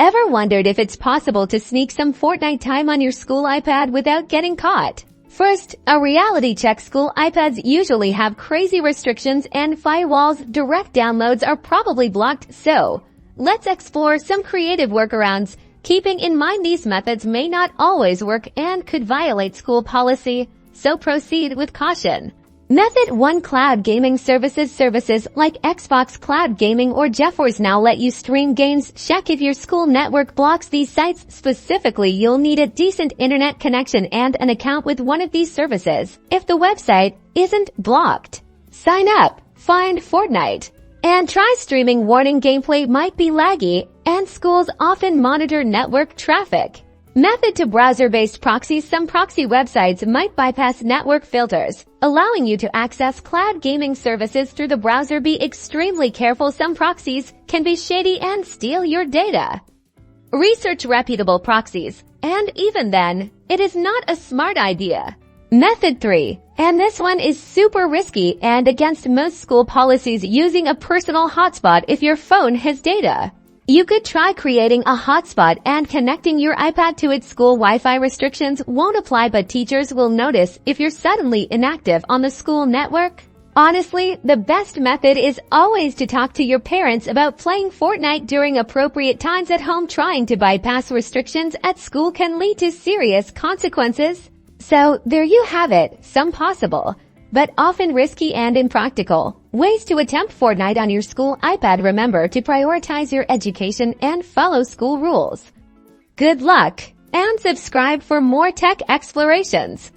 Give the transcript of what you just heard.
Ever wondered if it's possible to sneak some Fortnite time on your school iPad without getting caught? First, a reality check. School iPads usually have crazy restrictions and firewalls. Direct downloads are probably blocked, so let's explore some creative workarounds. Keeping in mind these methods may not always work and could violate school policy, so proceed with caution. Method 1. Cloud gaming services. Services like Xbox Cloud Gaming or GeForce Now let you stream games. Check if your school network blocks these sites. Specifically, you'll need a decent internet connection and an account with one of these services. If the website isn't blocked, sign up, find Fortnite, and try streaming. Warning: gameplay might be laggy, and schools often monitor network traffic. Method 2. Browser-based proxies. Some proxy websites might bypass network filters, allowing you to access cloud gaming services through the browser. Be extremely careful. Some proxies can be shady and steal your data. Research reputable proxies, and even then, it is not a smart idea. Method 3, and this one is super risky and against most school policies: using a personal hotspot if your phone has data. You could try creating a hotspot and connecting your iPad to its school Wi-Fi. Restrictions won't apply, but teachers will notice if you're suddenly inactive on the school network. Honestly, the best method is always to talk to your parents about playing Fortnite during appropriate times at home. Trying to bypass restrictions at school can lead to serious consequences. So there you have it, some possible, but often risky and impractical ways to attempt Fortnite on your school iPad. Remember to prioritize your education and follow school rules. Good luck, and subscribe for more tech explorations.